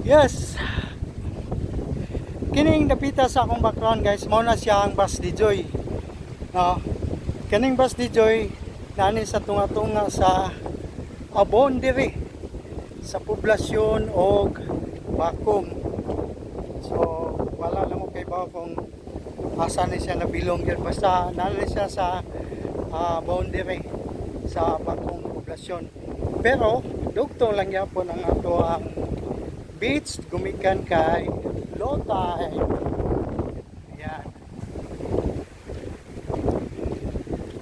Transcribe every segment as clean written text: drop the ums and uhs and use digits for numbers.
Yes. Kining napita sa akong background guys, mao na siya ang Bus de Joy. No. Kining Bus de Joy nani sa tunga-tunga sa Abon diri sa poblasyon og Bakong. So wala lang mo kay ba kung asa ni siya nabilong gyud, basta nani siya sa boundary sa Bakong poblasyon. Pero dugtong lang yapon ang ato ang beach gumikan kay Lotay. Ayan.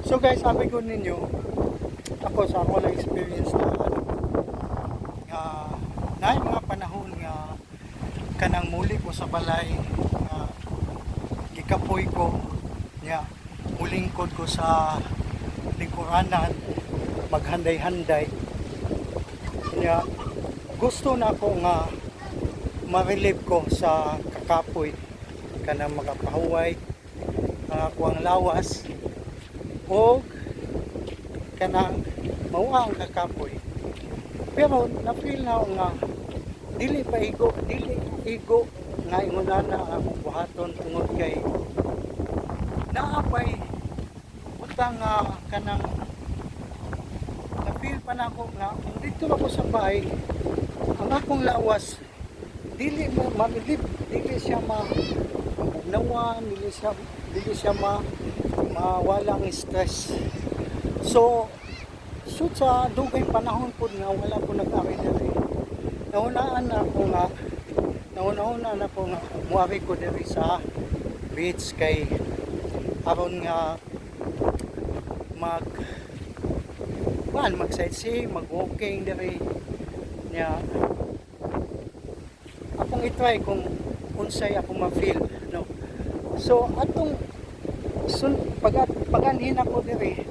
So guys, sabi ko ninyo, ako sa ako na experience na mga panahon nga kanang muli ko sa balay gikapoy ko nya mulingkod ko sa lingkuranan maghanday-handay nya gusto na ako nga ma-relieve ko sa kakapoy kanang makapahuway kuang lawas o kanang mauwa ang kakapoy. Pero na-feel na nga dili igo nga ingunana ang buhaton tungod kay naapay utang kanang na-feel pa na ako nga kung dito ako sa bahay ang akong lawas dili ma-relieve, dili siya mabugnawan, dili siya mawalang stress. So sa dugay panahon po nga wala ko nag-ari diri. Naunaan na ako nga muari ko diri sa beach kay aron nga mag sightseeing, mag walking diri nya akong i-try kung unsay ako ma-feel, no. So atong paganhin ako diri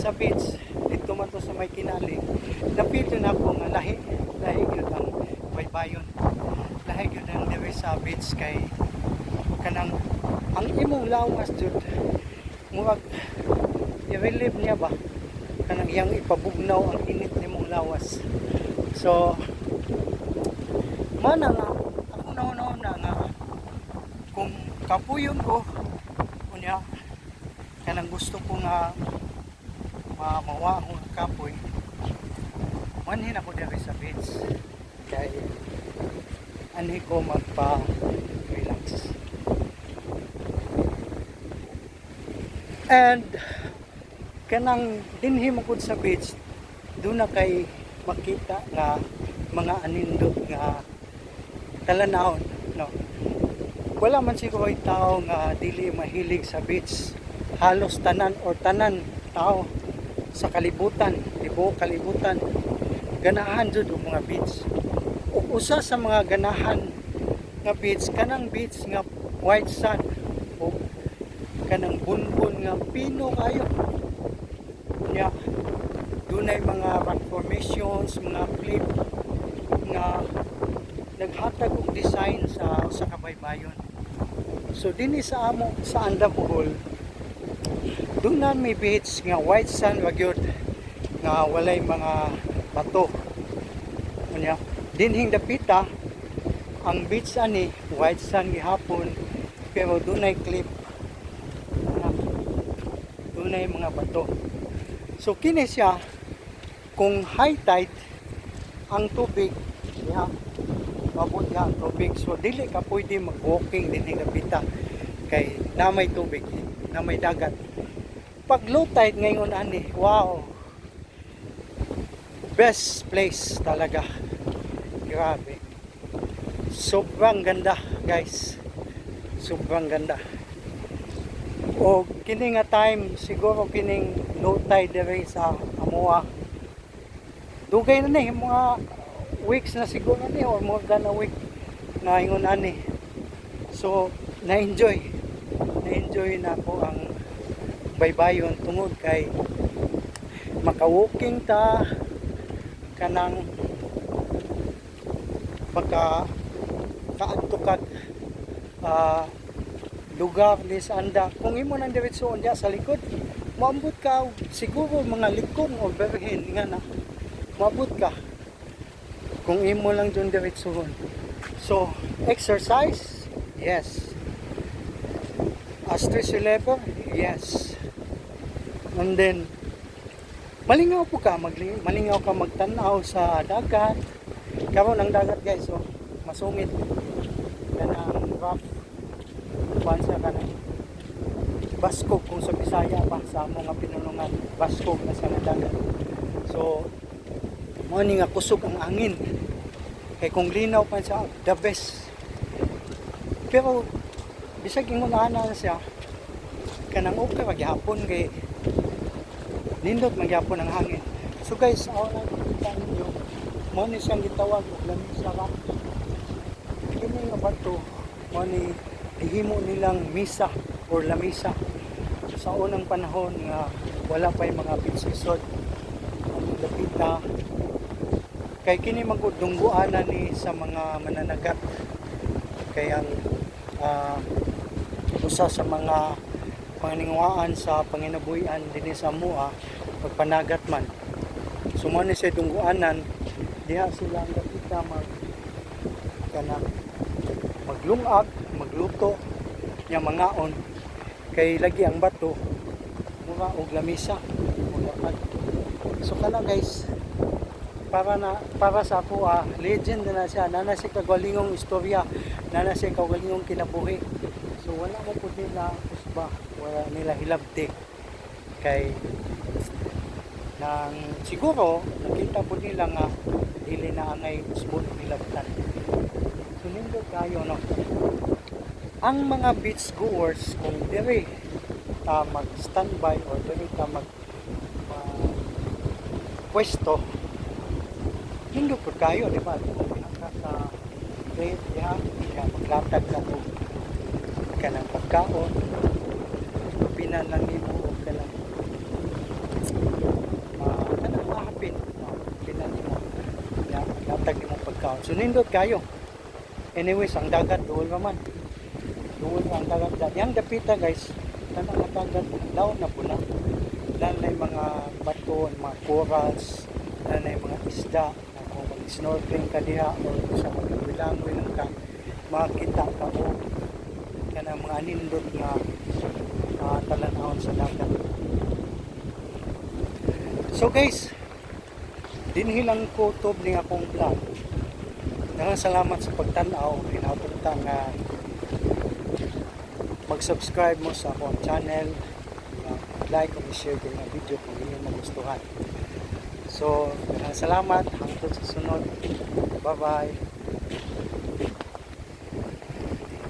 sa beach dito man to sa may kinali, na-feel na ako nga lahi gyud ang baybayon, lahi gyud ang diri sa beach kay kanang ang imong lawas jud murag i-relieve niya ba kanang iyang ipabugnaw ang init nimong lawas. So mana nga ako nauna nga kung kapuyon ko unya kanang gusto ko nga mawa akong kapoy manhin ako diri sa beach kay ani ko magpa-relax. And kanang dinhi mo sa beach doon na kay makita nga mga anindot nga talanahon, no. Wala man siguro ay tao nga dili mahilig sa beach. Halos tanan tao sa kalibutan, tibuok kalibutan ganahan jud og mga beach. Ug usa sa mga ganahan nga beach kanang beach nga white sand o kanang bunbon nga pino kayo. Nya dunay mga rock formations, mga cliff nga naghatag og design sa kabaybayon. So dinhi sa amo sa Andabohol doon na may beach nga white sand wagyod nga walay mga bato. Unya dinhing dapita ang beach ani white sand gihapon pero dunay cliff, dunay mga bato. So kini siya kung high tide ang tubig ya mabot nga ang tubig, so dili ka pwede mag-walking dinhi dapita kay namay tubig, namay dagat. Pag low tide ngayon ani, wow, best place talaga, grabe, sobrang ganda guys, sobrang ganda. O kini nga time siguro kining low tide diri sa amoa dugay na ni mga weeks na siguro ni or more than a week na ingon ani. So na-enjoy na ako ang baybayon tungod kay maka-walking ta kanang pagka kaadto kag lugar ni sa anda. Kung imo nang diretsoon diya sa likod, maabot ka siguro mga likong o berhen nga na maabot ka kung imo lang dyan diretsoon. So, exercise, yes. Stress reliever, yes. And then, malingaw po ka, malingaw ka magtanaw sa dagat. Karon ang dagat guys, so, masungit. Kanang rough. Pansa ka na. Baskog kung sa Bisaya pa sa among nga pinulungan. Baskog na sa dagat. So, morning nga kusog ang angin. Kay kung linaw pa siya, the best. Pero, bisag ingunahan na siya, kanang okay maghapon kay nindot maghapon ang hangin. So guys, ako lang kita ninyo, mo ni siyang gitawag og lamisa ka. Kini nga bato, mo ni ihimo nilang misa or lamisa. Sa unang panahon nga wala pa yung mga beach resort. Ang lapita kay kini magdungguanan ni sa mga mananagat. Kaya usa sa mga panginguaan sa panginabuhian dinhi sa Mua pagpanagat man. So mo ni sa dungguanan diha sila ang lapita kanang maglungag, magluto nya mangaon kay lagi ang bato mura og lamisa og lapad. So kana guys, para sa ako legend na siya, nana siya kagwalingong istorya, nana siya kagwalingong kinabuhi. So wala mo po nila usba, wala nila hilabti kay nang siguro nakita po nila nga dili na angay usbon hilabtan. So nindot kayo no. Ang mga beach goers kung diri mag standby or diri ka mag pwesto hindi po kayo, di ba? Sa grade, maglatag ka o kanang pagkaon, pinanami mo o kanang mahapin, pinanami mo, maglatag mo pagkaon. So, nindot kayo. Anyways, ang dagat, duwal naman. Duwal ang dagat. Yang dapita guys, kanang dagat, daw na po na. Lalo na yung mga bato, mga corals, lalo na yung mga isda, snorkeling ka diha o sa magbilangoy lang ka makita ka o kanang mga anindot nga talanawon sa dagat. So guys, dinhi lang ko tob ning akong vlog. Daghang salamat sa pagtan-aw. Hinapunta nga mag-subscribe mo sa akong channel, like o share din ang video kung inyo nagustuhan. So, salamat hangtod sa sunod. Bye-bye.